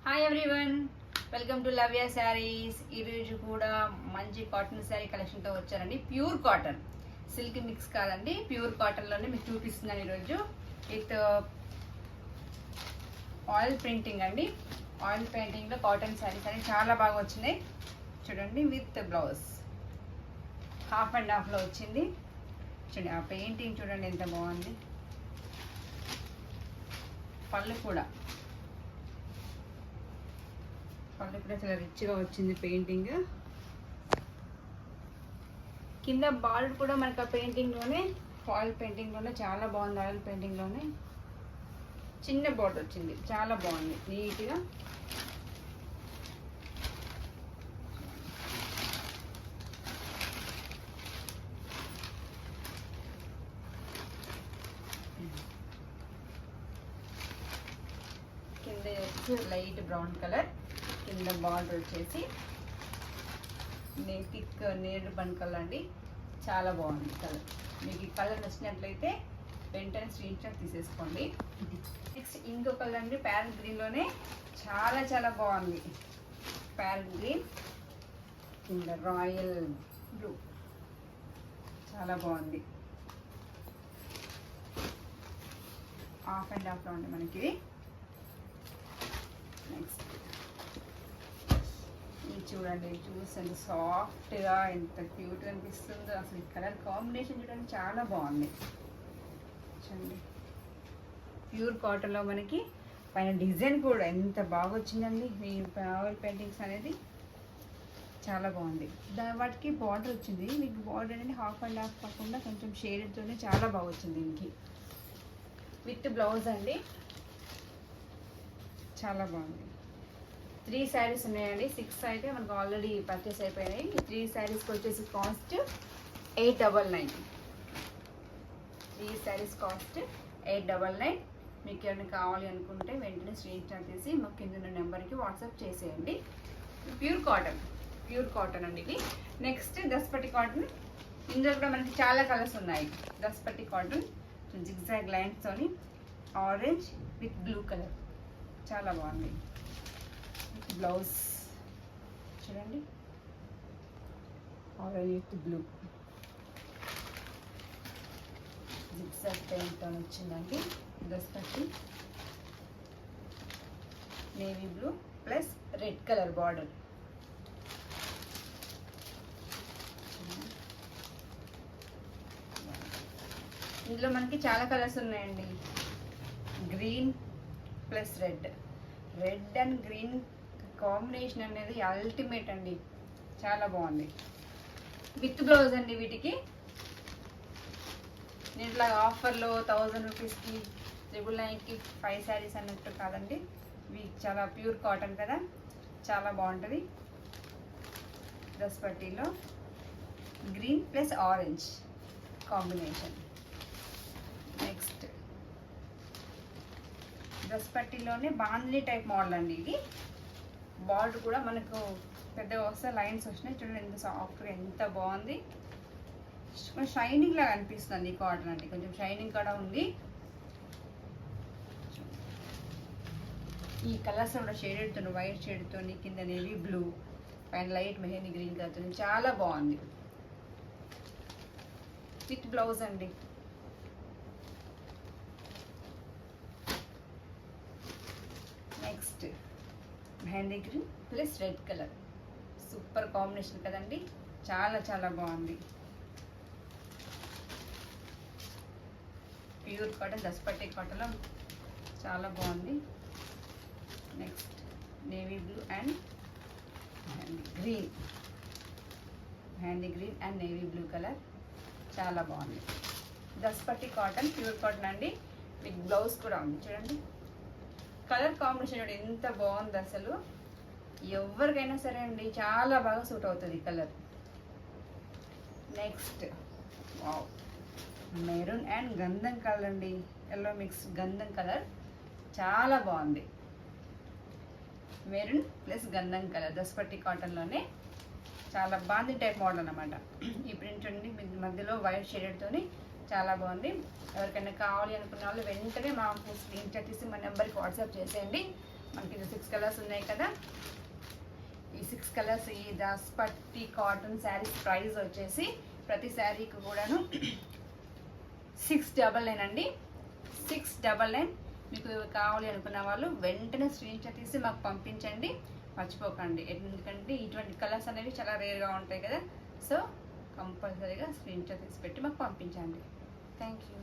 Hi everyone, welcome to లవ్య saris. ఈరోజు కూడా మంచి కాటన్ శారీ కలెక్షన్తో వచ్చారండి. ప్యూర్ కాటన్, సిల్క్ మిక్స్ కాదండి, ప్యూర్ కాటన్లోనే మీకు చూపిస్తున్నాను ఈరోజు. విత్ ఆయిల్ ప్రింటింగ్ అండి. ఆయిల్ పెయింటింగ్లో కాటన్ శారీస్ అని చాలా బాగా వచ్చినాయి. చూడండి, విత్ బ్లౌజ్ హాఫ్ అండ్ హాఫ్లో వచ్చింది. చూడండి, ఆ పెయింటింగ్ చూడండి ఎంత బాగుంది. పళ్ళు కూడా చాలా రిచ్గా వచ్చింది పెయింటింగ్. కింద బార్డర్ కూడా మనకు ఆ పెయింటింగ్లోనే, ఆయిల్ పెయింటింగ్లోనే చాలా బాగుంది. ఆయిల్ పెయింటింగ్లోనే చిన్న బార్డర్ వచ్చింది, చాలా బాగుంది నీట్గా. కింద లైట్ బ్రౌన్ కలర్, కింద బార్డర్ వచ్చేసి థిక్ నేరేడు పండు కలర్ అండి. చాలా బాగుంది కలర్. మీకు ఈ కలర్ నచ్చినట్లయితే వెంటనే స్క్రీన్ షాట్ తీసేసుకోండి. నెక్స్ట్ ఇంకో కలర్ అండి, ప్యారెట్ గ్రీన్లోనే చాలా చాలా బాగుంది. ప్యారెట్ గ్రీన్ కింద రాయల్ బ్లూ, చాలా బాగుంది. హాఫ్ అండ్ హాఫ్లో ఉంది మనకి. నెక్స్ట్ ఇది చూడండి, చూసండి సాఫ్ట్గా ఎంత క్యూట్గా అనిపిస్తుందో. అసలు ఈ కలర్ కాంబినేషన్ చూడండి, చాలా బాగుంది. చూడండి, ప్యూర్ కాటన్లో మనకి పైన డిజైన్ కూడా ఎంత బాగా వచ్చిందండి. ఈ ఆయిల్ పెయింటింగ్స్ అనేది చాలా బాగుంది. వాటికి బార్డర్ వచ్చింది. మీకు బార్డర్ అనేది హాఫ్ అండ్ హాఫ్ కాకుండా కొంచెం షేడెడ్తోనే చాలా బాగా వచ్చింది. దీనికి విత్ బ్లౌజ్ అండి, చాలా బాగుంది. 3 శారీస్ ఉన్నాయండి. 6 అయితే మనకు ఆల్రెడీ పర్చేస్ అయిపోయినాయి. 3 శారీస్కి వచ్చేసి కాస్ట్ 899. 3 శారీస్ కాస్ట్ 899. మీకు ఏమైనా కావాలి అనుకుంటే వెంటనే స్క్రీన్ షాట్ తీసి మాకు కింద ఉన్న నెంబర్కి వాట్సాప్ చేసేయండి. ప్యూర్ కాటన్ అండి ఇది. నెక్స్ట్ దస్పటి కాటన్. ఇందులో కూడా మనకి చాలా కలర్స్ ఉన్నాయి. దస్పటి కాటన్ జిగ్జాగ్ లైన్స్తోని ఆరెంజ్ విత్ బ్లూ కలర్, చాలా బాగుంది. బ్లౌజ్ చూడండి, ఆరెంజ్ విత్ బ్లూ జిగ్జాగ్ పెయింట్తో వచ్చిందండి. దస్పటి navy blue plus red colour border. ఇందులో మనకి చాలా కలర్స్ ఉన్నాయండి. Green plus red and green combination అనేది అల్టిమేట్ అండి, చాలా బాగుంది. విత్ బ్లౌజ్ అండి. వీటికి నేను ఇట్లా ఆఫర్లో 1000 రూపీస్కి 999కి 5 శారీస్ అన్నట్టు కాదండి. ఇవి చాలా ప్యూర్ కాటన్ కదా, చాలా బాగుంటుంది. దస్పట్టిలో green plus orange combination. Next దస్పట్టిలోనే బాంద్లీ టైప్ మోడల్ అండి. ఇది బార్డర్ కూడా మనకు పెద్దగా వస్తే లైన్స్ వచ్చినాయి. చూడండి ఎంత సాఫ్ట్గా, ఎంత బాగుంది. షైనింగ్ లాగా అనిపిస్తుంది ఈ కాటన్ అండి. కొంచెం షైనింగ్ కూడా ఉంది. ఈ కలర్స్ కూడా షేడెడ్తో, వైట్ షేడ్తో, కింద నేవీ బ్లూ, పైన లైట్ మెహందీ గ్రీన్ కలర్తో చాలా బాగుంది. విత్ బ్లౌజ్ అండి. Next mehndi green plus red colour, super combination కదండి, చాలా చాలా బాగుంది. ప్యూర్ కాటన్, దస్పట్టి కాటన్లో చాలా బాగుంది. Next navy blue and mehndi green and navy blue colour, చాలా బాగుంది. దస్పట్టి కాటన్, ప్యూర్ కాటన్ అండి. విత్ బ్లౌజ్ కూడా ఉంది. చూడండి కలర్ కాంబినేషన్ ఎంత బాగుంది. అసలు ఎవరికైనా సరే అండి చాలా బాగా సూట్ అవుతుంది ఈ colour. Next wow, maroon and గంధం కలర్ అండి. ఎల్లో మిక్స్ గంధం కలర్, చాలా బాగుంది. మెరూన్ ప్లస్ గంధం కలర్ దస్పట్టి కాటన్లోనే చాలా బాగుంది. టైప్ మోడల్ అన్నమాట. ఈ ప్రింట్ చూడండి, మధ్యలో వైట్ షేడెడ్తోని చాలా బాగుంది. ఎవరికైనా కావాలి అనుకున్న వాళ్ళు వెంటనే మాకు స్క్రీన్ షాట్ తీసి మా నెంబర్కి వాట్సాప్ చేసేయండి. మనకి 6 కలర్స్ ఉన్నాయి కదా, ఈ 6 కలర్స్ ఈ దాస్పట్టి కాటన్ శారీస్ ప్రైస్ వచ్చేసి ప్రతి శారీకి కూడాను 699 అండి. 699. మీకు కావాలి అనుకున్న వాళ్ళు వెంటనే స్క్రీన్ షాట్ తీసి మాకు పంపించండి, మర్చిపోకండి. ఎందుకంటే ఇటువంటి కలర్స్ అనేవి చాలా రేర్గా ఉంటాయి కదా, సో కంపల్సరీగా స్క్రీన్ షాట్ తీసి పెట్టి మాకు పంపించండి. Thank you.